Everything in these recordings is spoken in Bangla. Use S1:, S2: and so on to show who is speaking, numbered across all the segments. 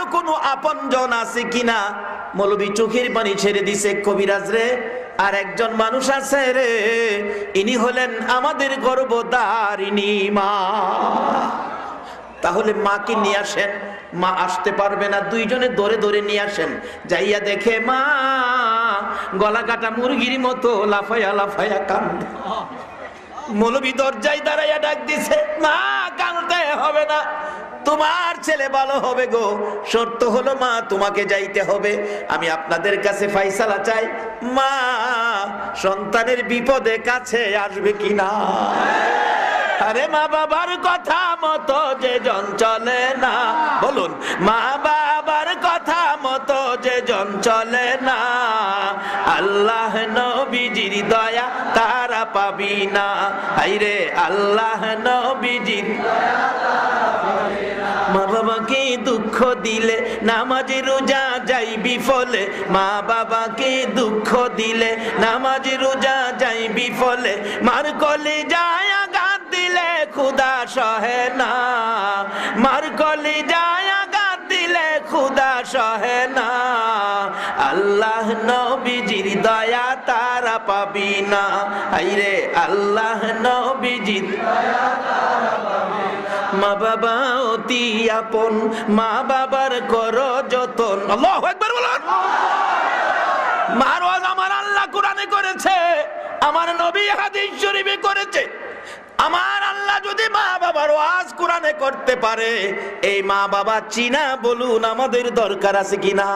S1: আরো কোনো আপনজন আছে কিনা? মৌলবী চোখের পানি ছেড়ে দিছে, কবিরাজ রে আর একজন মানুষ আছে রে, ইনি হলেন আমাদের গর্ভধারিণী মা। তাহলে মাকে নিয়ে আসেন। মা আসতে পারবে না, দুইজনে ধরে ধরে নিয়ে আসেন। যাইয়া দেখে মা গলা কাটা মুরগির মতো লাফায়া লাফায়া কান্দে। মৌলবী দরজায় দাঁড়াইয়া ডাক দিছে, মা কাঁদতে হবে না, তোমার ছেলে ভালো হবে গো। শর্ত হলো মা তোমাকে যাইতে হবে। আমি আপনাদের কাছে ফাইসালা চাই, মা সন্তানের বিপদে কাছে আসবে কিনা? আরে মা বাবার কথা মতো যে জন চলে না, বলুন মা বাবার কথা মতো যে জন চলে না, আল্লাহ নবীজির দয়া তারা পাবি না। হাইরে আল্লাহ নবীজির দয়া তারা পাবি না। মা বাবাকে দুঃখ দিলে নামাজে রোজা যাই বিফলে, মা বাবাকে দুঃখ দিলে নামাজে রোজা যাই বিফলে, মার কলে যায় আঘাত দিলে খুদা সহে না, মার কলে যায় আঘাত দিলে খুদা সহে না, আল্লাহ নবীজির দয়া তারা পাবি না। আইরে আল্লাহ নবীজির দয়া তারা পাবি না। মা বাবা অতি আপন, মা বাবার করো যতন। আল্লাহু আকবার বলুন। মারওয়াজ আমার আল্লাহ কোরআনে করেছে, আমার নবী হাদিস শরীফে করেছে। আমার আল্লাহ যদি মা বাবার ওয়াজ কোরআনে করতে পারে, এই মা বাবা চিনা বলুন আমাদের দরকার আছে কিনা?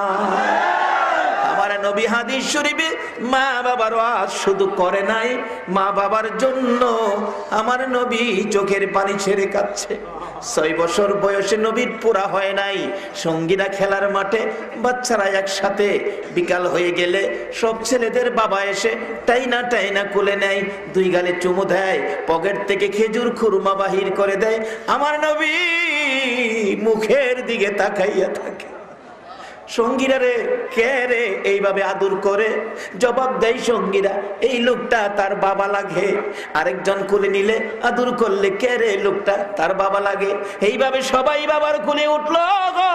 S1: আমার নবী হাদিস শরীফে মা বাবার ওয়াজ শুধু করে নাই, মা বাবার জন্য আমার নবী চোখের পানি ছেড়ে কাঁদছে। 6 বছর বয়সে নবীর পুরা হয় নাই, সঙ্গীরা খেলার মাঠে, বাচ্চারা একসাথে, বিকাল হয়ে গেলে সব ছেলেদের বাবা এসে টাইনা টাইনা কোলে নেয়, 2 গালে চুমু দেয়, পকেট থেকে খেজুর খুরমা বাহির করে দেয়। আমার নবী মুখের দিকে তাকাইয়া থাকে। সঙ্গীরা রে কে রে এইভাবে আদর করে? জবাব দেয় সঙ্গীরা, এই লোকটা তার বাবা লাগে। আরেকজন কোলে নিলে আদর করলে, কে রে লোকটা তার বাবা লাগে। এইভাবে সবাই বাবার কোলে উঠলো গো,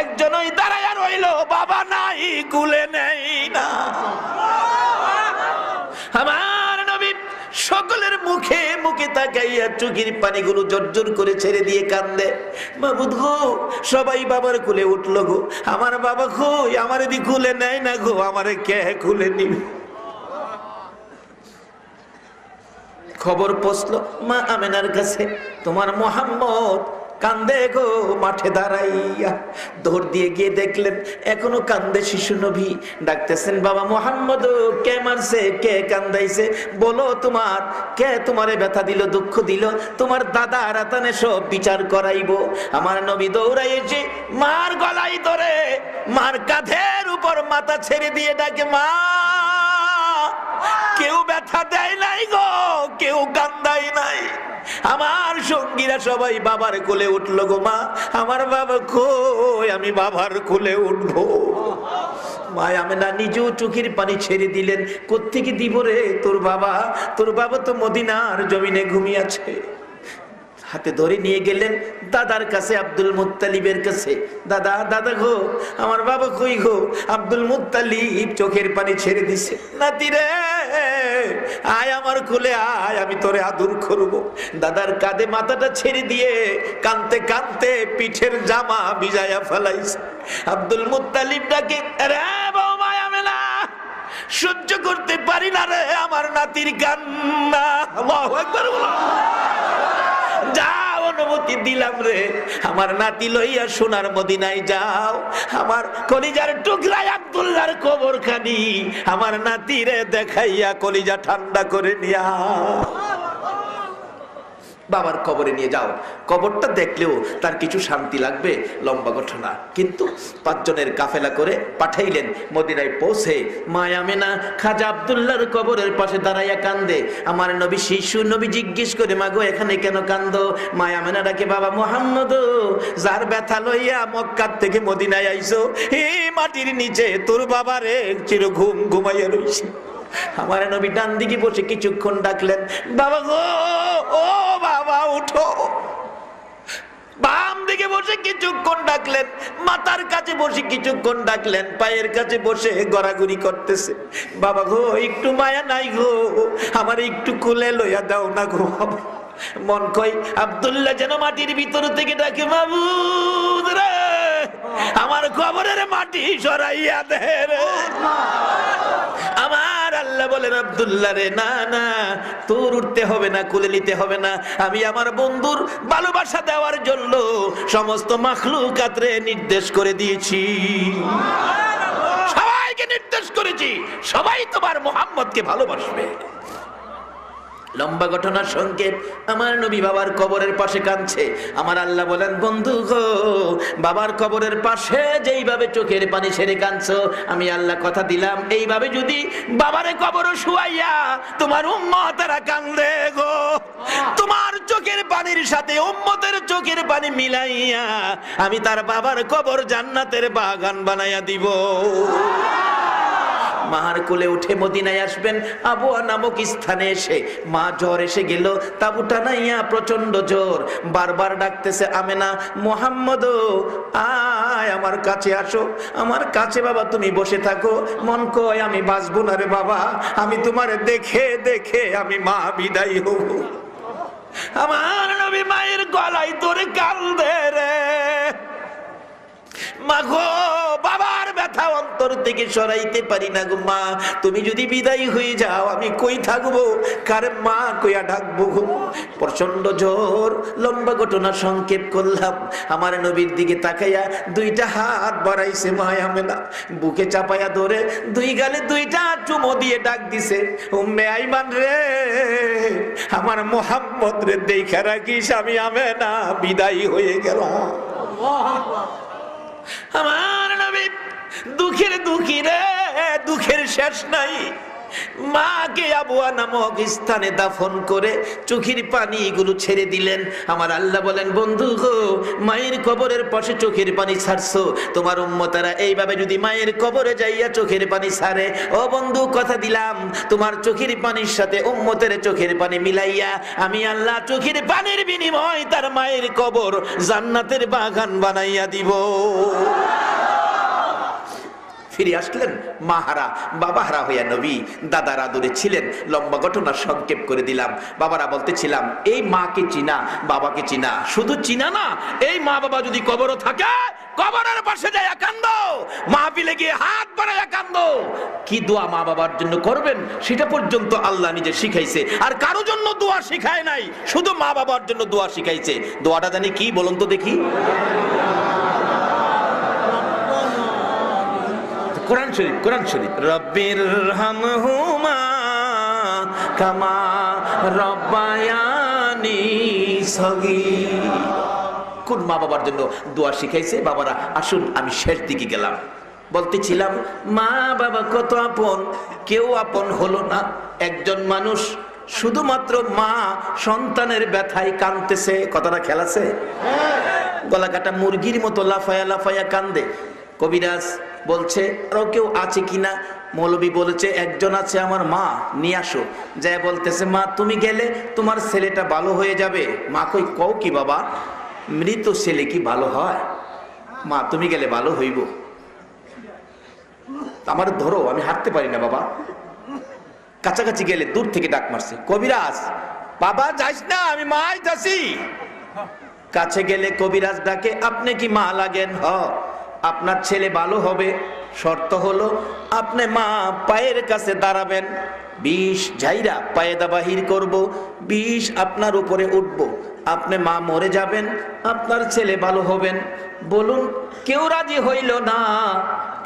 S1: একজনই দাঁড়ায়া রইল, বাবা নাই, কোলে নেই না। আমার নবী সকলের মুখে মুখে তাকাইয়া চোখের পানিগুলো জর্জর করে ছেড়ে দিয়ে কান্দে। মাবুদ গো, সবাই বাবার কোলে উঠলো গো, আমার বাবা কই, আমার দি কোলে নেয় না গো, আমারে কে কোলে নিবে? খবর পৌঁছলো মা আমেনার কাছে, তোমার মোহাম্মদ কান্দে গো মাঠে দাঁড়াইয়া। দৌড় দিয়ে গিয়ে দেখলেন এখনো কান্দে শিশু নবী। ডাকতেছেন, বাবা মোহাম্মদ কে মারছে, কে কান্দাইছে, বলো তোমার কে তোমারে ব্যথা দিল, দুঃখ দিল, তোমার দাদা রাতানে সব বিচার করাইবো। আমার নবী দৌড়াইছে, মার গলায় ধরে মার কাঁধের উপর মাথা ছেড়ে দিয়ে ডাকে, মা কেউ ব্যথা দেয় নাই গো, কেউ কান্দাই নাই। আমার সঙ্গীরা সবাই বাবার কোলে উঠলো গো, মা আমার বাবা কই, আমি বাবার কোলে উঠবো। মা আমেনা নিজেও চোখের পানি ছেড়ে দিলেন। কোত্থেকে দিব রে তোর বাবা, তোর বাবা তো মদিনার জমিনে ঘুমিয়েছে। হাতে ধরে নিয়ে গেলেন দাদার কাছে, আব্দুল মুত্তালিবের কাছে। দাদা দাদা গো, আমার বাবা কই গো? আব্দুল মুত্তালিব চোখের পানি ছেড়ে দিছে, নাতি রে আয় আমার কোলে আয়, আমি তোরে আদর করবো। দাদার কাঁধে মাথাটা ছেড়ে দিয়ে কাঁদতে কাঁদতে পিঠের জামা ভিজাইয়া ফেলাইছে। আব্দুল মুত্তালিব ডাকে, রে বৌমা আমেনা, সহ্য করতে পারি না রে আমার নাতির কান্না। আল্লাহু আকবার বলো। যাও, অনুমতি দিলাম রে, আমার নাতি লইয়া সোনার মদিনায় যাও। আমার কলিজার টুকরায় আব্দুল্লাহর কবর খানি আমার নাতি রে দেখাইয়া কলিজা ঠান্ডা করে নিয়া বাবার কবরে নিয়ে যাও। কবরটা দেখলেও তার কিছু শান্তি লাগবে, লম্বা ঘটনা। কিন্তু 5 জনের কাফেলা করে পাঠাইলেন। মদিনায় পৌঁছে মা আমেনা খাজা আব্দুল্লাহর কবরের পাশে দাঁড়াইয়া কান্দে। আমার নবী শিশু নবী জিজ্ঞেস করে, মাগো এখানে কেন কান্দো? মা আমেনা ডাকে, বাবা মুহাম্মদ যার ব্যথা লইয়া মক্কা থেকে মদিনায় আইছো, এই মাটির নিচে তোর বাবারে চির ঘুম ঘুমাইয়া রইছে। আমার নবী ডান দিকে বসে কিছুক্ষণ ডাকলেন, বাবা গো, ও বাবা উঠো। বাম দিকে বসে বসে কিছুক্ষণ ডাকলেন, মাথার কাছে বসে কিছুক্ষণ ডাকলেন, পায়ের কাছে বসে গড়াগড়ি করতেছে। বাবা গো, একটু মায়া নাই গো, আমার একটু কোলে লইয়া দাও না গো। মন কয় আব্দুল্লাহ যেন মাটির ভিতর থেকে ডাকে, মাবুদ রে, আমার কবরের মাটি সরাইয়া দে রে। আমার আল্লাহ বলেন, আব্দুল্লাহ রে, না না, তোর উঠতে হবে না, কোলে নিতে হবে না, আমি আমার বন্ধুর ভালোবাসা দেওয়ার জন্য সমস্ত মাখলুকাতরে নির্দেশ করে দিয়েছি, সবাইকে নির্দেশ করেছি, সবাই তোমার মুহাম্মদকে ভালোবাসবে। লম্বা ঘটনার সংক্ষেপ, আমার নবী বাবার কবরের পাশে কাঁদছে। আমার আল্লাহ বলেন, বন্ধু গো, বাবার কবরের পাশে যেইভাবে চোখের পানি ছেড়ে কাঁদছো, আমি আল্লাহ কথা দিলাম, এইভাবে যদি বাবারে কবর শুয়াইয়া তোমার উম্মতেরা কান্দে গো, তোমার চোখের পানির সাথে উম্মতের চোখের পানি মিলাইয়া আমি তার বাবার কবর জান্নাতের বাগান বানাইয়া দিব। মার কোলে উঠে মদিনায় আসবেন, আবুয়া নামক স্থানে এসে মা জ্বর এসে গেল, তাবুটা নাইয়া প্রচন্ড জ্বর, বারবার ডাকতেছে, আমেনা, মোহাম্মদ আয় আমার কাছে আসো, আমার কাছে বাবা তুমি বসে থাকো। মন কয় আমি বাঁচবো না রে বাবা, আমি তোমারে দেখে দেখে আমি মা বিদায় হব। আমার নবী মায়ের গলায় ধরে কান্দে রে, মা গো, বাবার ব্যথা অন্তর থেকে সরাইতে পারি না গো মা, তুমি যদি বিদায় হয়ে যাও আমি কই থাকবো, কারে মা কইয়া ডাকবো গো। প্রচন্ড জ্বর। লম্বা ঘটনা সংক্ষেপ করলাম, আমার নবীর দিকে তাকাইয়া দুইটা হাত বাড়াইছে মা আমেনা, বুকে চাপাইয়া ধরে দুই গালে দুইটা চুমো দিয়ে ডাক দিছে, উম্মে আইমান রে, আমার মুহাম্মদ রে দেখা রাখিস, আমি আমেনা বিদায় হয়ে গেলাম। আমার নবী দুঃখের দুঃখী রে, দুঃখের শেষ নাই। মাকে আবুয়া নামক স্থানে দাফন করে চোখের পানি গুলো ছেড়ে দিলেন। আমার আল্লাহ বলেন, বন্ধু গো, মায়ের কবরের পাশে চোখের পানি ছাড়ছো, তোমার উম্মতেরা এইভাবে যদি মায়ের কবরে যাইয়া চোখের পানি ছাড়ে, ও বন্ধু কথা দিলাম, তোমার চোখের পানির সাথে উম্মতের চোখের পানি মিলাইয়া আমি আল্লাহ চোখের পানির বিনিময় তার মায়ের কবর জান্নাতের বাগান বানাইয়া দিব। ফিরে আসলেন মাহারা, বাবাহারা হইয়া নবী দাদার আদরে ছিলেন। লম্বা ঘটনা সংক্ষেপ করে দিলাম। বাবারা বলতেছিলাম, এই মাকে চিনা, বাবাকে চিনা, শুধু চিনা না, এই মা বাবা যদি কবরও থাকে, কবরের পাশে যাইয়া কান্দো, মাহফিলে গিয়ে হাত বাড়াইয়া কান্দো। কি দোয়া মা বাবার জন্য করবেন সেটা পর্যন্ত আল্লাহ নিজে শিখাইছে, আর কারো জন্য দোয়া শিখায় নাই, শুধু মা বাবার জন্য দোয়া শিখাইছে। দোয়াটা জানি কি বলুন তো দেখি? কোরআন শরীফ, কোরআন শরীফ, রব্বির হামহুমা কামা রব্বায়ানি সগীর। কোন মা বাবার জন্য দোয়া শিখাইছে? বাবারা আসুন, আমি শেষ দিকে গেলাম, বলতেছিলাম মা বাবা কত আপন, কেউ আপন হলো না। একজন মানুষ শুধুমাত্র মা সন্তানের ব্যথায় কাঁদতেছে, কথাটা খেয়াল আছে? গলা কাটা মুরগির মতো লাফায়া লাফায়া কান্দে। কবিরাজ বলছে আরো কেউ আছে কিনা, মৌলবী বলেছে একজন আছে, আমার মা, নিয়ে আসো। যাই বলতেছে, মা তুমি গেলে তোমার ছেলেটা ভালো হয়ে যাবে। মা কই, কও কি বাবা, মৃত ছেলে কি ভালো হয়? মা তুমি গেলে ভালো হইব, আমার ধরো, আমি হাঁটতে পারি না বাবা। কাছাকাছি গেলে দূর থেকে ডাক মারছে, কবিরাজ বাবা যাইস না, আমি মা আইতাছি। কাছে গেলে কবিরাজ ডাকে, আপনি কি মা লাগেন? হ, আপনার ছেলে ভালো হবে, শর্ত হলো আপনি মা পায়ের কাছে দাঁড়াবেন, 20 ঝাইরা পায়দা বাহির করব, 20 আপনার উপরে উঠব, আপনি মা মরে যাবেন, আপনার ছেলে ভালো হবেন। বলুন কেউ রাজি হইল না,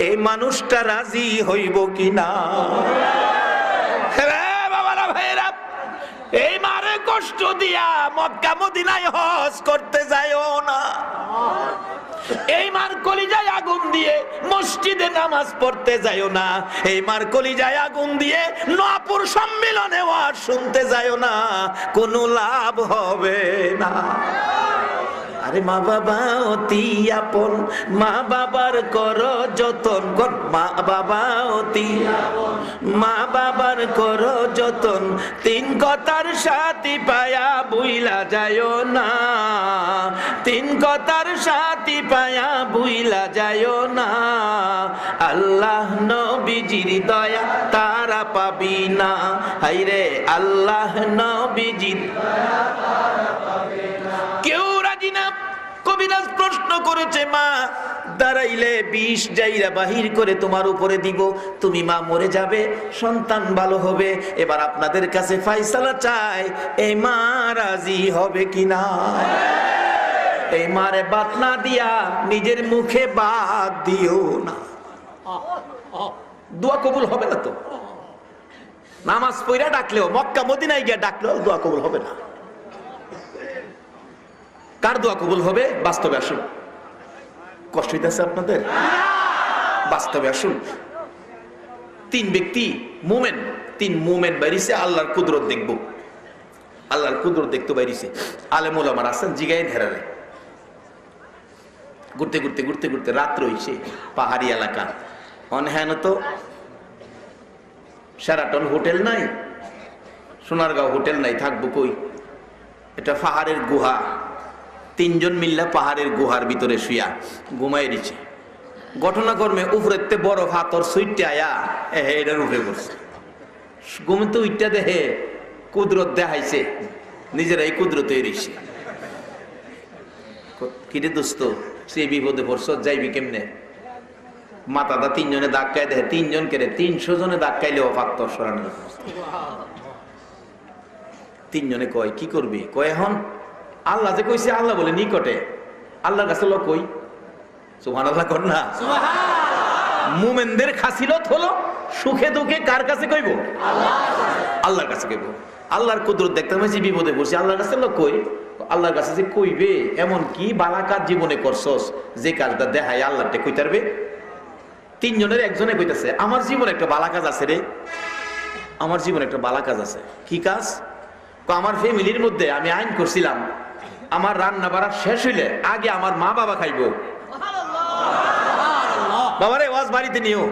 S1: এই মানুষটা রাজি হইব কিনা? বাবারা ভাইরা, এই মারে কষ্ট দিয়া মক্কা মদিনায় হজ করতে যায়ও না। এই মার কলিজায় আগুন দিয়ে মসজিদে নামাজ পড়তে যায়ও না। এই মার কলিজায় আগুন দিয়ে নূপুর সম্মেলনে ওয়াজ শুনতে যায়ও না, কোনো লাভ হবে না। আরে মা বাবা অতি আপন, মা বাবার করো যতন, মা বাবা অতি আপন, মা বাবার করো যতন, 3 কথার সাথী পায়া বুইলা যায়ও না, তিন কথার সাথী পায়া বুইলা যায়ও না, আল্লাহ নবীজির দয়া তারা পাবি না। হাইরে আল্লাহ নবীজির দয়া তারা পাবে না। কেউ রাজি না। কবিরাজ প্রশ্ন করেছে, মা দাঁড়াইলে বিষ যাইরা বাহির করে তোমার উপরে দিব, তুমি মা মরে যাবে, সন্তান ভালো হবে। এবার আপনাদের কাছে ফায়সালা চাই, এই মা রাজি হবে কিনা? এই মারে বাত না দিয়া নিজের মুখে বাদ দিও না। দোয়া কবুল হবে না তো। নামাজ পড়া ডাকলেও, মক্কা মদিনায় গিয়ে ডাকলেও দোয়া কবুল হবে না। কার দোয়া কবুল হবে? বাস্তবে আসুন। কষ্ট হইতেছে আপনাদের? বাস্তবে আসুন। তিন ব্যক্তি মুমেন, তিন মুমেন বাইরিছে আল্লাহর কুদরত দেখবো, আল্লাহর কুদরত দেখতে বাইরিছে। আলেম ওলামার আছেন, জিগাই ধেরারে ঘুরতে ঘুরতে ঘুরতে ঘুরতে রাত্র হইছে, পাহাড়ি এলাকা। অনহ্যান তো শেরাটন হোটেল নাই, সোনারগাঁও হোটেল নাই, থাকবো কই? এটা পাহাড়ের গুহা। তিনজন মিল্লা পাহাড়ের গুহার ভিতরে শুয়া ঘুমাই দিচ্ছে। ঘটনাক্রমে উপরেতে বড় হাতর সুইটে আয়া এটার উঠে পড়ছে। ঘুমতে উইটা দেহে কুদরত দেখাইছে, নিজেরাই কুদরত হয়েছে। কিরে দোস্ত, সে বিপদে পড়ছ, যাইবি কেমনে? মাথাটা তিনজনে ধাক্কায় দেয়, তিনজন কেড়ে 300 জনে ধাক্কাইলেও পাত্তর সরানোর। তিনজনে কয় কি করবি? কয় এখন আল্লাহ যে কইছে, আল্লাহ বলে নিকটে, আল্লাহর কাছে লোক কই। সুবহানাল্লাহ কর না। মুমিনদের খাসিলত হলো সুখে দুঃখে কার কাছে কইব? আল্লাহর কাছে কইব। আল্লাহর কুদরত দেখতে হয়েছে, বিপদে পড়ছি, আল্লাহর কাছে লোক কই। আল্লাহর কাছে যে কইবে, এমন কি বালা কাজ জীবনে করছস যে কাজটা দেখায় আল্লাহটা কইতারবে? তিনজনের একজনে কইতাছে, আমার জীবনে একটা বালা কাজ আছে রে, আমার জীবনে একটা বালা কাজ আছে। কি কাজ? আমার ফ্যামিলির মধ্যে আমি আইন করছিলাম, আমার রান্না বাড়া শেষ হইলে আগে আমার মা বাবা খাইব। বাবারে ওয়াজ বাড়িতে নিও,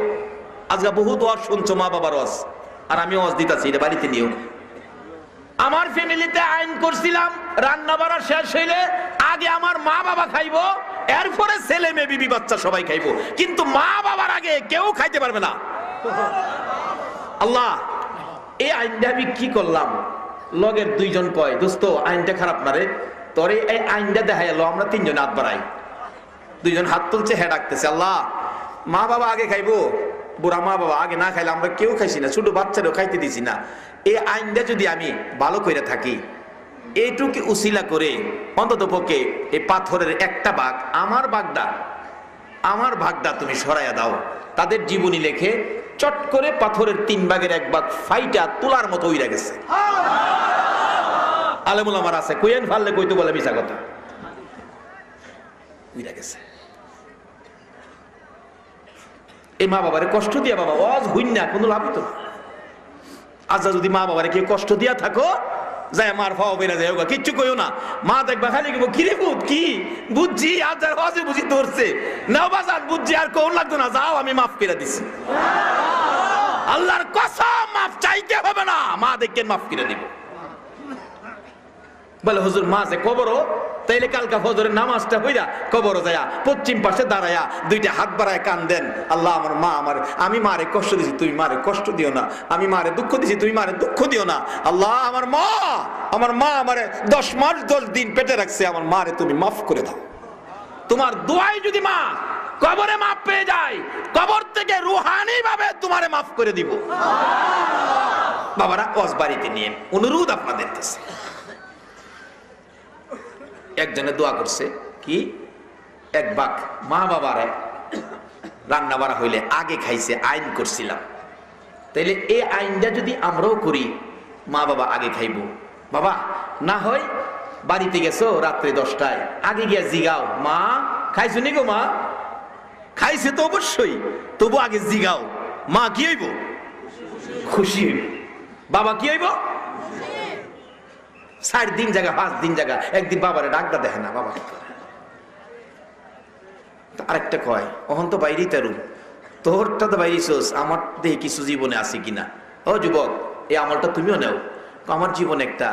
S1: আজকে বহুত ওয়াজ শুনছো মা বাবার ওয়াজ, আর আমি ওয়াজ দিতাছি, এটা বাড়িতে নিও। আমার ফ্যামিলিতে আইন করছিলাম, রান্না বাড়া শেষ হইলে আগে আমার মা বাবা খাইব, এরপরে ছেলে মেয়ে বিবি বাচ্চা সবাই খাইব, কিন্তু মা বাবার আগে কেউ খাইতে পারবে না। আল্লাহ, এই আইনটা আমি কি করলাম? লগের দুইজন কয়, দোস্ত আইনটা খারাপ না রে, তোরে এই আইনটা দেখাই এলো। আমরা তিনজন হাত বাড়াই, দুইজন হাত তুলছে, হ্যাঁ ডাকতেছে, আল্লাহ মা বাবা আগে খাইবো, বুড়া মা বাবা আগে না খাইলে আমরা কেউ খাইছি না, ছোট বাচ্চারও খাইতে দিছি না। এই আইনটা যদি আমি ভালো করে থাকি, এইটুকু উসিলা করে অন্তত পক্ষে এই পাথরের একটা ভাগ, আমার ভাগটা তুমি সরাইয়া দাও। তাদের জীবনী লেখে চট করে পাথরের 3 ভাগের 1 ভাগ ফাইটা তোলার মতো উইরা গেছে। আলেমুল আমার আছে, কইয়েন ফাললে কইতে বলে মিছা কথা, উইরা গেছে। এই মা বাবারে কষ্ট দিয়া, বাবা ওয়াজ হইন না, কোনো লাভ হতো না। আচ্ছা যদি মা বাবারে কেউ কষ্ট দিয়া থাকো, যায় মার ফাও বেরা যায়, কিচ্ছু কইও না। মা দেখবা খালি কিরে বুঝ কি বুঝছি, আজ যার হজে বুঝি ধরছে নাও বাজার বুঝছি, আর কোন লাগতো না, যাও আমি মাফ করে দিছি। আল্লাহর কসম মাফ চাইতে হবে না, মা দেখেন মাফ করে দিব। বলে হুজুর মা যে কবরও, তাইলে কালকা ফজরের নামাজটা হইরা কবরও যায়া পশ্চিম পাশে দাঁড়ায়া 2টা হাত বাড়ায় কান দেন, আল্লাহ আমার মা, আমি মারে কষ্ট দিছি, তুমি মারে কষ্ট দিও না, আমি মারে দুঃখ দিছি, তুমি মারে দুঃখ দিও না। আল্লাহ আমার মা আমারে 10 মাস 10 দিন পেটে রাখছে, আমার মারে তুমি মাফ করে দাও। তোমার দোয়াই যদি মা কবরে মাফ পেয়ে যায়, কবর থেকে রুহানি ভাবে তোমারে মাফ করে দিব। বাবারা ওয়াজ বাড়িতে নিয়ে অনুরোধ আপনাদের কাছে। একজনে দোয়া করছে কি, 1 ভাগ মা বাবারে রান্না বাড়া হইলে আগে খাইছে, আইন করছিলাম, তাইলে এই আইনটা যদি আমরাও করি, মা বাবা আগে খাইব। বাবা না হয় বাড়িতে গেছো রাত্রে 10টায়, আগে গিয়া জিগাও, মা খাইছো নি গো? মা খাইছে তো অবশ্যই, তবু আগে জিগাও, মা কি হইব? খুশি হইব। বাবা কি হইব? 4 দিন জায়গা 5 দিন জায়গা, একদিন বাবারে ডাকটা দেখে না, বাবা আরেকটা কয়, ওহন তো বাইরেই তারুন, তোরটা তো বাইরেছোস, আমার দেখে কিছু জীবনে আছে কিনা। ও যুবক, এই আমলটা তুমিও নেও। আমার জীবনে একটা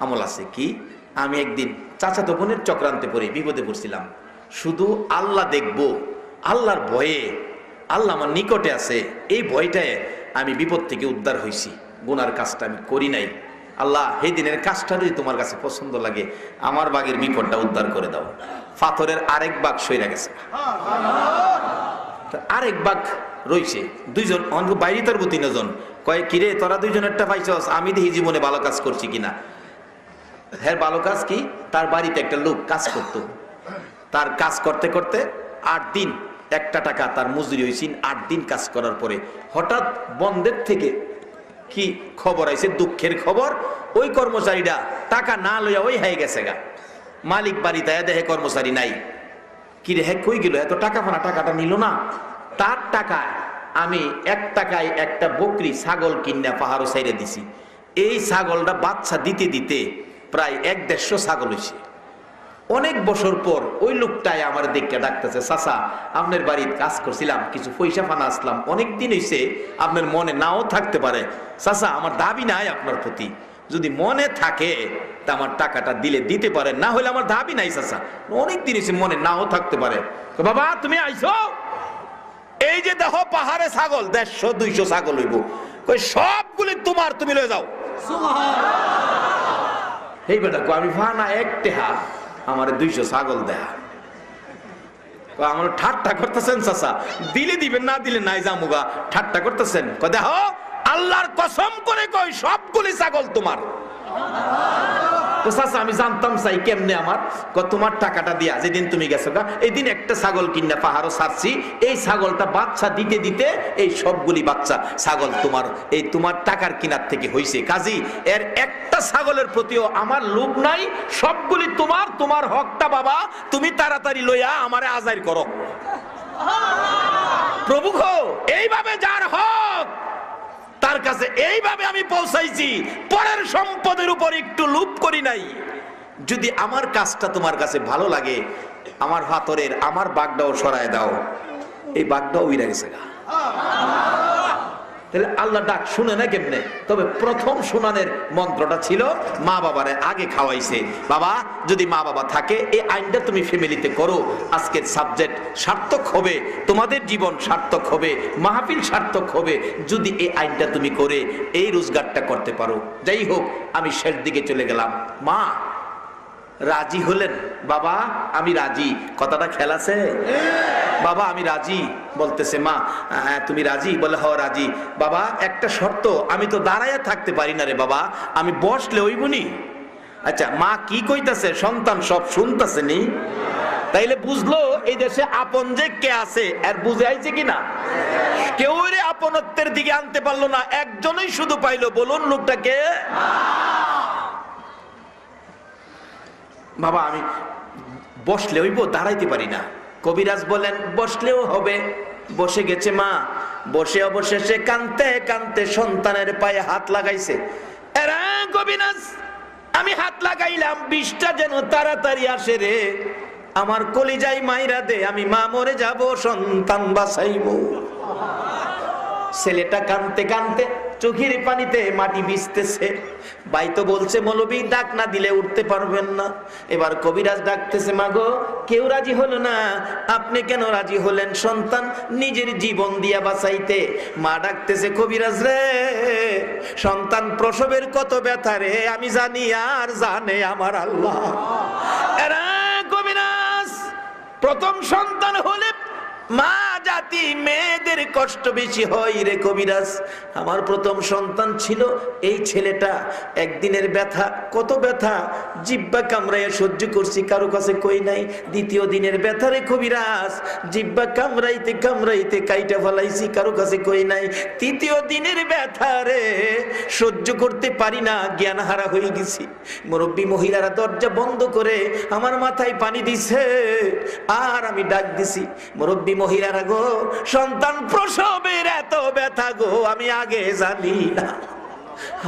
S1: আমল আছে কি, আমি একদিন চাচাতো বোনের চক্রান্তে পড়ে বিপদে পড়ছিলাম। শুধু আল্লাহ দেখবো, আল্লাহর ভয়ে, আল্লাহ আমার নিকটে আছে, এই ভয়টায় আমি বিপদ থেকে উদ্ধার হয়েছি। গুনার কাজটা আমি করি নাই। আল্লাহ, এই দিনের কাজটা যদি তোমার কাছে পছন্দ লাগে, আমার বাগের বিপদটা উদ্ধার করে দাও। পাথরের আরেক বাঘ সইরা গেছে, আরেক বাঘ রইছে। দুইজন বাইরে তার 3 জন কয়, কিরে তোরা দুইজনেরটা পাইছস, আমি দেখি জীবনে ভালো কাজ করছি কিনা। হ্যাঁ, ভালো কাজ কি? তার বাড়িতে একটা লোক কাজ করত, তার কাজ করতে করতে 8 দিন, 1 টাকা তার মজুরি হয়েছে। 8 দিন কাজ করার পরে হঠাৎ বন্ধের থেকে কি খবর আইছে, দুঃখের খবর। ওই কর্মচারীরা টাকা না লইয়া ওই হয়ে গেছে গা। মালিক বাড়িতে দেখে কর্মচারী নাই। কি রে, হ্যাঁ কই গেল? এত টাকা ফানা, টাকাটা নিল না। তার টাকায় আমি 1 টাকায় একটা বকরি ছাগল কিনা পাহাড়ও সাইরে দিছি। এই ছাগলটা বাচ্চা দিতে দিতে প্রায় 1-150 ছাগল হয়েছে। অনেক বছর পর ওই লোকটাই আমার দেখে ডাকতেছে, চাচা আপনার বাড়িতে কাজ করছিলাম, কিছু পয়সা ফানা আসলাম, অনেক দিন হয়েছে, আপনার মনে নাও থাকতে পারে। চাচা আমার দাবি নাই আপনার প্রতি, যদি মনে থাকে তা আমার টাকাটা দিলে দিতে পারেন, না হলে আমার দাবি নাই চাচা, অনেক দিন হয়েছে, মনে নাও থাকতে পারে। বাবা তুমি আইছো, এই যে দেখো পাহাড়ে ছাগল 150-200 ছাগল হইব, কই সবগুলি তোমার, তুমি লয়ে যাও। এই বেটা আমি ফানা 1 টাকা আমার 200 ছাগল দেয়া। আমার ঠাট্টা করতেছেন চাচা, দিলে দিবেন, না দিলে নাই জামুগা, ঠাট্টা করতেছেন। দেখো আল্লাহর কসম করে কই সবগুলি ছাগল তোমার। তো চাচা আমি জানতাম চাই কেমনে আমার, তোমার টাকাটা দিয়া যেদিন তুমি গেছো গা, এই দিন একটা ছাগল কিনা পাহাড়ও ছাড়ছি, এই ছাগলটা বাচ্চা দিতে দিতে এই সবগুলি বাচ্চা ছাগল তোমার, এই তোমার টাকার কিনার থেকে হইছে। কাজী এর একটা ছাগলের প্রতিও আমার লোভ নাই, সবগুলি তোমার, তোমার হকটা বাবা তুমি তাড়াতাড়ি লইয়া আমারে আজাইর করো। প্রভু গো, এইভাবে যার হক তার কাছে এইভাবে আমি পৌঁছাইছি, পরের সম্পদের উপর একটু লোভ করি নাই। যদি আমার কাজটা তোমার কাছে ভালো লাগে, আমার হাতরের আমার বাগটাও সরায় দাও। এই বাগটাও উইরা গেছে গা। তাহলে আল্লাহ ডাক শুনে না কেমনে? তবে প্রথম শুনানের মন্ত্রটা ছিল মা বাবারে আগে খাওয়াইছে। বাবা যদি মা বাবা থাকে, এই আইনটা তুমি ফ্যামিলিতে করো, আজকের সাবজেক্ট সার্থক হবে, তোমাদের জীবন সার্থক হবে, মাহফিল সার্থক হবে যদি এই আইনটা তুমি করে এই রোজগারটা করতে পারো। যাই হোক, আমি শেষ দিকে চলে গেলাম। মা রাজি হলেন, বাবা আমি রাজি। কথাটা খেয়াল আছে? বাবা আমি রাজি বলতেছে। মা তুমি রাজি? বলে হ রাজি। বাবা একটা শর্ত, আমি তো দাঁড়াইয়া থাকতে পারি না রে বাবা, আমি বসলে হইবনি। আচ্ছা মা কি কইতাছে? সন্তান সব শুনতেছে নি? তাইলে বুঝলো এই দেশে আপন যে কে আছে, আর বুঝে আইছে কিনা? কেউ রে আপনত্বের দিকে আনতে পারলো না, একজনই শুধু পাইলো। বলুন লোকটাকে। বাবা আমি বসলে হইব, দাঁড়াইতে পারি না। কবিরাজ বলেন বসলেও হবে। বসে গেছে মা, বসে অবশেষে কানতে কানতে সন্তানের পায়ে হাত লাগাইছে। এরা কবিরাজ আমি হাত লাগাইলাম, বিষটা যেন তাড়াতাড়ি আসে রে, আমার কলিজাই মাইরা দে, আমি মা মরে যাব, সন্তান বাঁচাইব। ছেলেটা কানতে কানতে চোখের পানিতে মাটি ভিজতেছে। ভাই তো বলছে মৌলবী ডাক না দিলে উঠতে পারবেন না। এবার কবিরাজ ডাকতেছে, মাগো কেউ রাজি হলো না, আপনি কেন রাজি হলেন সন্তান নিজের জীবন দিয়া বাঁচাইতে? মা ডাকতেছে, কবিরাজ রে সন্তান প্রসবের কত ব্যথা রে আমি জানি, আর জানে আমার আল্লাহ। এরা কবিরাজ প্রথম সন্তান হলে মা জাতি মেয়েদের কষ্ট বেশি হয় রে কবিরাজ। আমার প্রথম সন্তান ছিল এই ছেলেটা, একদিনের ব্যথা, কত ব্যথা, জিব্বা কামড়াইয়া সহ্য করছি, কারো কাছে কই নাই। দ্বিতীয় দিনের ব্যথা রে কবিরাজ, জিব্বা কামড়াইতে কামড়াইতে কাইটা ফেলাইছি, কারো কাছে কই নাই। তৃতীয় দিনের ব্যথা রে সহ্য করতে পারি না, জ্ঞান হারা হয়ে গেছি। মুরব্বী মহিলারা দরজা বন্ধ করে আমার মাথায় পানি দিছে, আর আমি ডাক দিছি, মুরব্বী মহিলারা গো সন্তান প্রসবের এত ব্যথা গো আমি আগে জানি না,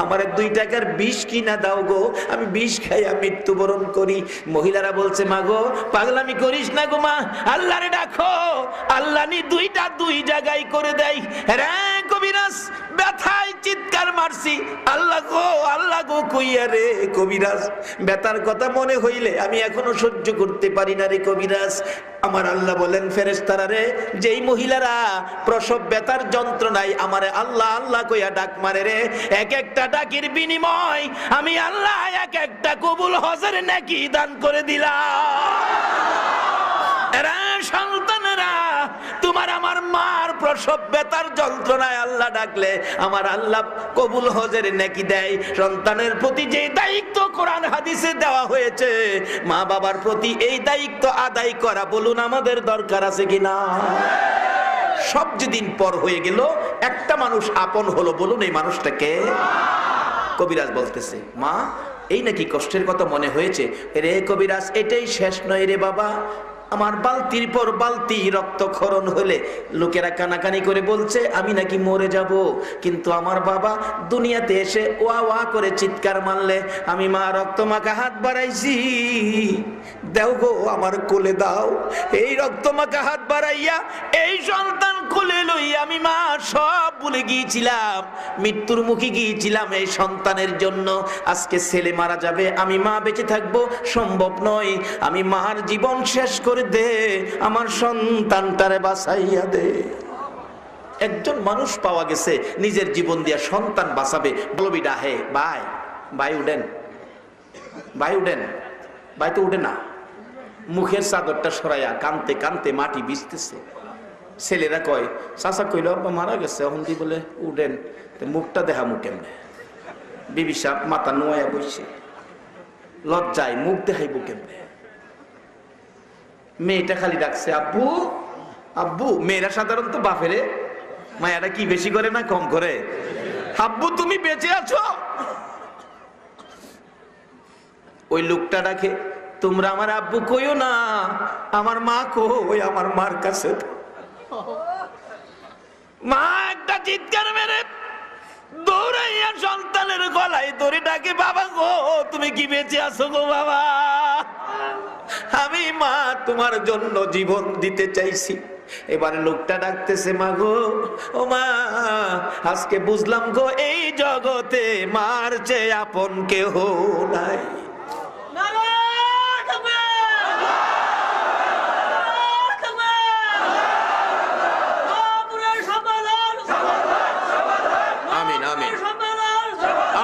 S1: আমার 2 টাকার বিষ কিনা দাও গো, আমি বিষ খাইয়া মৃত্যুবরণ করি। মহিলারা বলছে, মা গো পাগলামি করিস না গো মা, আল্লাহরে ডাকো, আল্লাহ নি 2টা 2 জায়গায় করে দেয় রে কবিরাজ। ব্যথায় চিৎকার মারছি, আল্লাহ গো কইয়া রে কবিরাজ, ব্যথার কথা মনে হইলে আমি এখনো সহ্য করতে পারি না রে কবিরাজ। আমার আল্লাহ বলেন, ফেরেশতারা রে, যেই মহিলারা প্রসব ব্যথার যন্ত্রণায় আমারে আল্লাহ আল্লাহ কইয়া ডাক মারে রে, এক একটা ডাকের বিনিময় আমি আল্লাহ এক একটা কবুল হজের নেকি দান করে দিলাম। এরা সন্তানেরা, তোমার আমার মার প্রসব ব্যথার যন্ত্রণায় আল্লাহ ডাকলে আমার আল্লাহ কবুল হজের নেকি দেয়। সন্তানের প্রতি যে দায়িত্ব কোরআন হাদিসে দেওয়া হয়েছে, মা বাবার প্রতি এই দায়িত্ব আদায় করা, বলুন আমাদের দরকার আছে কিনা? সব যেদিন পর হয়ে গেল, একটা মানুষ আপন হলো, বলুন এই মানুষটাকে? কবিরাজ বলতেছে, মা এই নাকি কষ্টের কথা মনে হয়েছে? রে কবিরাজ, এটাই শেষ নয় রে বাবা। আমার বালতির পর বালতি রক্তক্ষরণ হলে লোকেরা কানাকানি করে বলছে আমি নাকি মরে যাব, কিন্তু আমার বাবা দুনিয়াতে এসে ওয়া ওয়া করে চিৎকার মারলে আমি মা রক্ত মাখা হাত বাড়াইছি, দাও গো আমার কোলে দাও। এই রক্ত মাখা হাত বাড়াইয়া এই সন্তান কোলে লইয়া আমি মা সব ভুলে গিয়েছিলাম, মৃত্যুর মুখে গিয়েছিলাম এই সন্তানের জন্য। আজকে ছেলে মারা যাবে, আমি মা বেঁচে থাকবো সম্ভব নয়, আমি মার জীবন শেষ করে দে, আমার সন্তানটারে বাঁচাইয়া দে। একজন মানুষ পাওয়া গেছে নিজের জীবন দিয়া সন্তান বাঁচাবে। বলবি ডাহে, ভাই ভাই উঠেন, ভাই উঠেন, ভাই তো উঠে না, মুখের চাদরটা সরাইয়া কানতে কানতে মাটি ভিজতেছে। ছেলেরা কয়, চাচা কইল আব্বা মারা গেছে, এখন দি বলে উঠেন, মুখটা দেখা মুখ কেমনে? বিবি সাহেব মাথা নোয়া বইছে, লজ্জায় মুখ দেখাইব কেমনে? মেয়েটা খালি ডাকছে আব্বু আব্বু। মেয়েরা সাধারণত বাপেরে মায়াটা কি বেশি করে না কম করে? আব্বু তুমি বেঁচে আছো? ওই লোকটা ডাকে, তোমরা আমার আব্বু কইও না, আমার মা কই, আমার মার কাছে। মা একটা চিৎকার মেরে দৌড়াইয়া সন্তানের গলায় ধরে ডাকে, বাবা গো তুমি কি বেঁচে আছো গো বাবা? আমি মা তোমার জন্য জীবন দিতে চাইছি। এবারে লোকটা ডাকতেছে, মা গো, ও মা, আজকে বুঝলাম গো এই জগতে মার চেয়ে আপন কেহ নাই। আমিন আমিন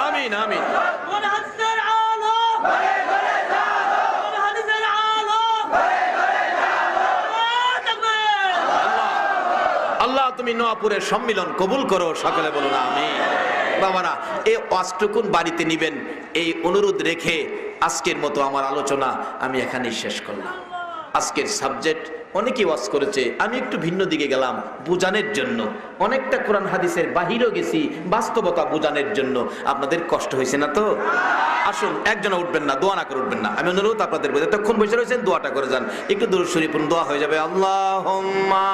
S1: আমিন আমিন। তুমি নোয়াপুরের সম্মিলন কবুল করো, সকলে বলুন আমিন। বাবারা, এই ওয়াজটুকুন বাড়িতে নিবেন, এই অনুরোধ রেখে আজকের মতো আমার আলোচনা আমি এখানেই শেষ করলাম। আজকের সাবজেক্ট অনেকেই ওয়াজ করেছে, আমি একটু ভিন্ন দিকে গেলাম বুঝানোর জন্য, অনেকটা কোরআন হাদিসের বাহিরেও গেছি বাস্তবতা বুঝানোর জন্য। আপনাদের কষ্ট হয়েছে না তো? আসুন, একজন উঠবেন না, দোয়া না করে উঠবেন না, আমি অনুরোধ আপনাদের এতক্ষণ বসে রয়েছেন, দোয়াটা করে যান, একটু দুরূদ শরীফ দোয়া হয়ে যাবে। আল্লাহুম্মা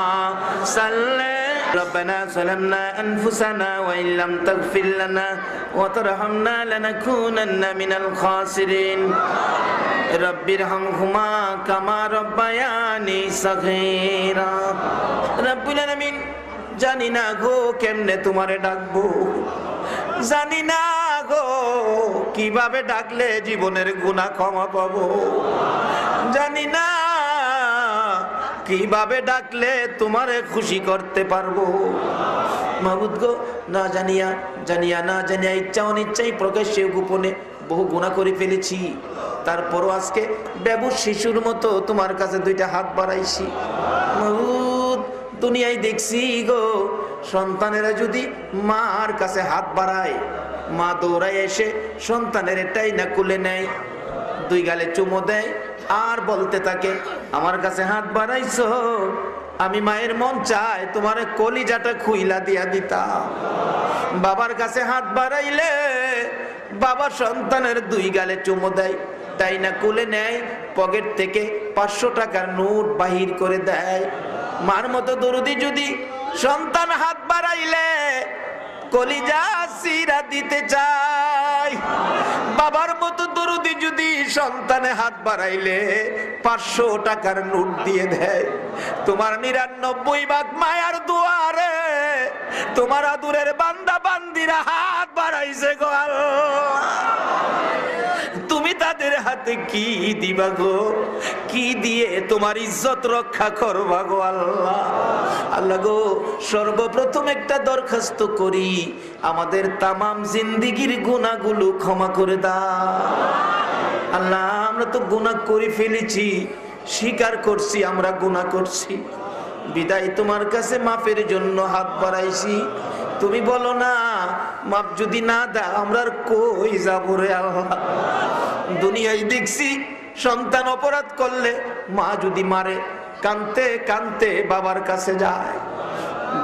S1: সাল্লি ربنا ظلمنا أنفسنا وإن لم تغفر لنا وترحمنا لنكونن من الخاسرين رب ارحمهما كما ربياني صغيرا رب العالمين। জানি না গো কেমনে তোমারে ডাকবো, জানি না গো কিভাবে ডাকলে জীবনের গুনাহ ক্ষমা পাবো, জানি না কিভাবে ডাকলে তোমারে খুশি করতে পারবো। মাবুদ গো, না জানিয়া জানিয়া না জানিয়া ইচ্ছা অনিচ্ছাই প্রকাশ্যে গোপনে বহু গুনাহ করে ফেলেছি, তারপরও আজকে বেবুর শিশুর মতো তোমার কাছে দুইটা হাত বাড়াইছি। মাবুদ, দুনিয়ায় দেখছি গো, সন্তানেরা যদি মার কাছে হাত বাড়ায়, মা দৌড়ায় এসে সন্তানের এটাই না কুলে নেয়, দুই গালে চুমো দেয় আর বলতে থাকে আমার কাছে হাত বাড়াইছো, আমি মায়ের মন চায় তোমার কলিজাটা খুইলা দিয়া দিতাম। বাবার কাছে হাত বাড়াইলে বাবা সন্তানের দুই গালে চুমো দেয়, তাই না কুলে নেয়, পকেট থেকে 500 টাকার নোট বাহির করে দেয়। মার মতো দরদি যদি সন্তান হাত বাড়াইলে কলিজা সিরা দিতে চায়, বাবার মতো দরদি যদি সন্তানে হাত বাড়াইলে 500 টাকার নোট দিয়ে দেয়। তোমার 99 ভাগ মায়ার দুয়ারে তোমার আদুরের বান্দা বান্দিরা হাত বাড়াইছে গো আল্লাহ, তুমি তাদের হাতে কি দিবা গো? কি দিয়ে তোমার ইজ্জত রক্ষা করবা গো আল্লাহ? আল্লাহ গো, সর্বপ্রথম একটা দরখাস্ত করি, আমাদের তামাম জিন্দিগির গুনাহগুলো ক্ষমা করে দাও আল্লাহ। আমরা তো গুনাহ করে ফেলেছি, স্বীকার করছি আমরা গুনাহ করছি, বিদায় তোমার কাছে মাফের জন্য হাত বাড়াইছি। তুমি বলো না, মাপ যদি না দাও আমরা আর কই যাবো রে আল্লাহ? দুনিয়ায় দেখছি সন্তান অপরাধ করলে মা যদি মারে, কানতে কানতে বাবার কাছে যায়।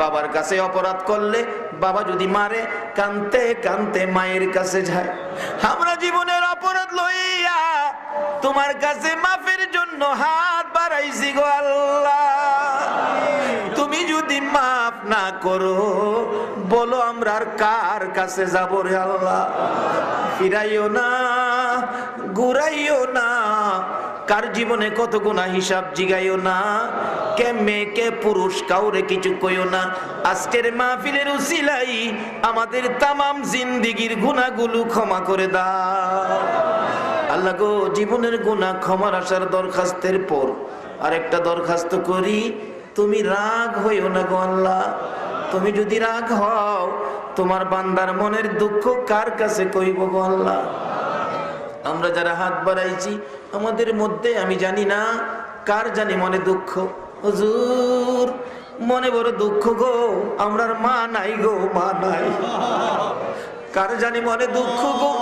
S1: বাবার কাছে অপরাধ করলে বাবা যদি মারে, কানতে কানতে মায়ের কাছে যায়। আমরা জীবনের অপরাধ লইয়া তোমার কাছে মাফের জন্য হাত বাড়াইছি গো আল্লাহ। তুমি যদি মাফ না করো, বলো আমরা আর কার কাছে যাবো রে আল্লাহ? ফিরাইও না, ঘুরাইও না, কার জীবনে কত গুনাহ হিসাব জিগাইও না, কে মেয়ে কে পুরুষ কাউরে কিছু কইও না। আজকের মাহফিলের উসিলাই আমাদের তামাম জিন্দেগির গুনাহগুলো ক্ষমা করে দাও আল্লাহ গো। জীবনের গুনাহ ক্ষমার আসার দরখাস্তের পর আরেকটা দরখাস্ত করি, তুমি রাগ হইও না গো আল্লাহ। তুমি যদি রাগ হও, তোমার বান্দার মনের দুঃখ কার কাছে কইব গো আল্লাহ? আমরা যারা হাত বাড়াইছি আমাদের মধ্যে আমি জানি না কার জানি মনে দুঃখ। হুজুর মনে বড় দুঃখ গো, আমরার মা নাই গো, মা নাই। কার জানি মনে দুঃখ গো,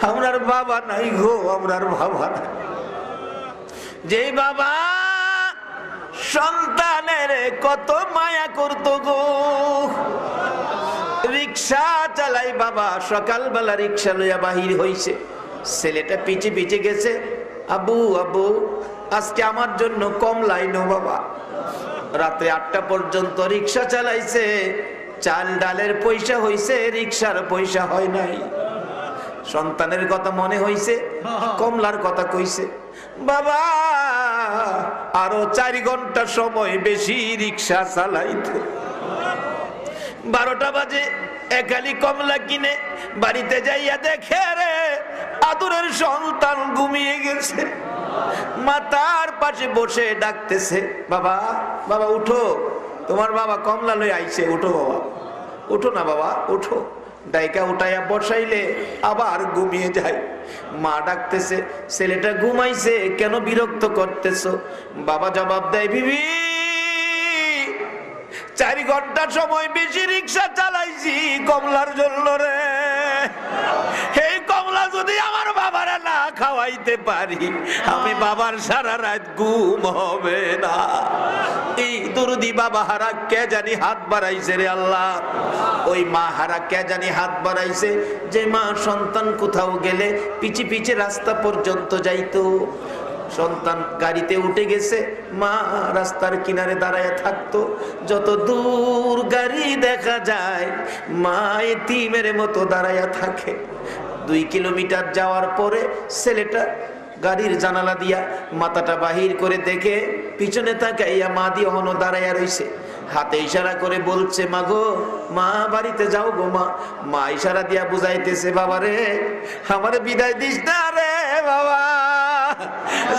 S1: আমরার বাবা নাই গো, আমরার বাবা নাই। যে বাবা সন্তানের কত মায়া করতো গো, রিক্সা চালাই বাবা, সকালবেলা রিক্সা লইয়া বাহির হইছে, ছেলেটা পিছে পিছে গেছে, আবু আবু আজকে আমার জন্য কমলা আইনো বাবা। রাত্রে 8টা পর্যন্ত রিক্সা চালাইছে, চাল ডালের পয়সা হইছে, রিক্সার পয়সা হয় নাই। সন্তানের কথা মনে হইছে, কমলার কথা কইছে, বাবা আরো 4 ঘন্টা সময় বেশি রিক্সা চালাইতে। 12টা বাজে একালি কমলা কিনে বাড়িতে যাইয়া দেখে রে আদরের সন্তান ঘুমিয়ে গেছে। মাতার পাশে বসে ডাকতেছে, বাবা বাবা উঠো, তোমার বাবা কমলা লই আইছে, উঠো বাবা, উঠো না বাবা উঠো। ডাইকা উঠাইয়া বসাইলে আবার ঘুমিয়ে যায়। মা ডাকতেছে, ছেলেটা ঘুমাইছে, কেন বিরক্ত করতেছো? বাবা জবাব দেয়, বিবি 4 ঘন্টা সময় বেশি রিক্সা চালাইছি কমলার জন্য রে। এই কমলা যদি আমার বাবারা না খাওয়াইতে পারি, আমি বাবার সারা রাত ঘুম হবে না। এই দরদি বাবা হারা কে জানি হাত বাড়াইছে রে আল্লাহ। ওই মা হারা কে জানি হাত বাড়াইছে, যে মা সন্তান কোথাও গেলে পিছে পিছে রাস্তা পর্যন্ত যাইতো। সন্তান গাড়িতে উঠে গেছে, মা রাস্তার কিনারে দাঁড়ায় থাকতো। যত দূর গাড়ি দেখা যায়, মা এতিমের মতো দাঁড়ায় থাকে। 2 কিলোমিটার যাওয়ার পরে ছেলেটা গাড়ির জানালা দিয়া মাথাটা বাহির করে দেখে, পিছনে তাকাইয়া মা দিয়ে হনো দাঁড়াইয়া রইছে। হাতে ইশারা করে বলছে, মা গো, মা বাড়িতে যাও গো মা। মা ইশারা দিয়া বুঝাইতেছে, বাবা রে আমারে বিদায় দিস না রে বাবা,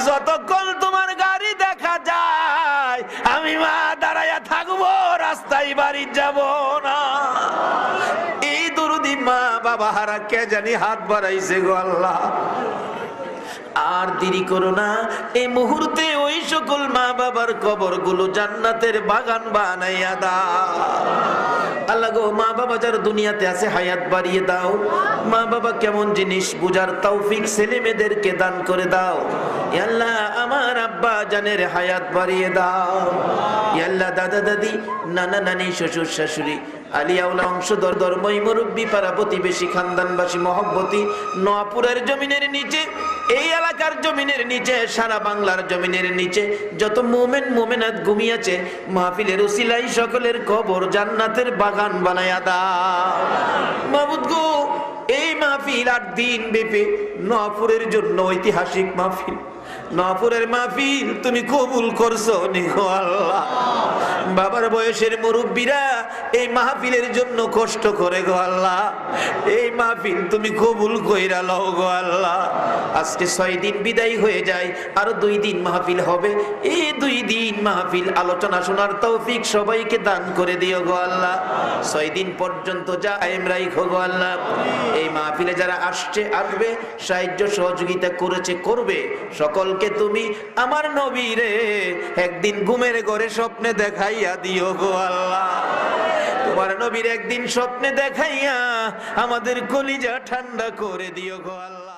S1: যতক্ষণ তোমার গাড়ি দেখা যায় আমি মা দাঁড়াইয়া থাকবো, রাস্তায় বাড়ি যাব না। এই দরদি মা বাবা হারা কে জানি হাত বাড়াইছে গো আল্লাহ। আর দেরি করো না, এই মুহূর্তে ওই সকল মা বাবার কবর গুলো জান্নাতের বাগান বানাইয়া দাও আল্লাহ গো। মা বাবা যার দুনিয়াতে আছে হায়াত বাড়িয়ে দাও। মা বাবা কেমন জিনিস বুঝার তৌফিক ছেলে মেয়েদেরকে দান করে দাও। ইয়া আল্লাহ আমার আব্বা জানের হায়াত বাড়িয়ে দাও। ইয়া আল্লাহ দাদা দাদি নানা নানি শ্বশুর শাশুড়ি আলিয়াউলা অংশধর ধর্মই মুরব্বী পাড়া প্রতিবেশী খানদানবাসী মহব্বতী নোয়াপুরের জমিনের নিচে, এই এলাকার জমিনের নিচে, সারা বাংলার জমিনের নিচে যত মুমিন মুমিনাত ঘুমিয়েছে, মাহফিলের উসিলাই সকলের কবর জান্নাতের বাগান বানায়া দাও মাবুদ গো। এই মাহফিল 8 দিন ব্যাপী নোয়াপুরের জন্য ঐতিহাসিক মাহফিল। নোয়াপুরের মাহফিল তুমি কবুল করছো নি গো আল্লাহ। বাবার বয়সের মুরব্বীরা এই মাহফিলের জন্য কষ্ট করে গো আল্লাহ, এই মাহফিল তুমি কবুল কইরা লও গো আল্লাহ। আজকে 6 দিন বিদায় হয়ে যায়, আরো 2 দিন মাহফিল হবে। এই 2 দিন মাহফিল আলোচনা শোনার তৌফিক সবাইকে দান করে দিও গো আল্লাহ। 6 দিন পর্যন্ত যা কায়েম রাখো গো আল্লাহ। এই মাহফিলে যারা আসছে আসবে, সাহায্য সহযোগিতা করেছে করবে, সকলকে তুমি আমার নবীরে একদিন ঘুমের ঘরে স্বপ্নে দেখাইয়া দিও গো আল্লাহ। তোমার নবীর একদিন স্বপ্নে দেখাইয়া আমাদের কলিজা ঠান্ডা করে দিও গো আল্লাহ।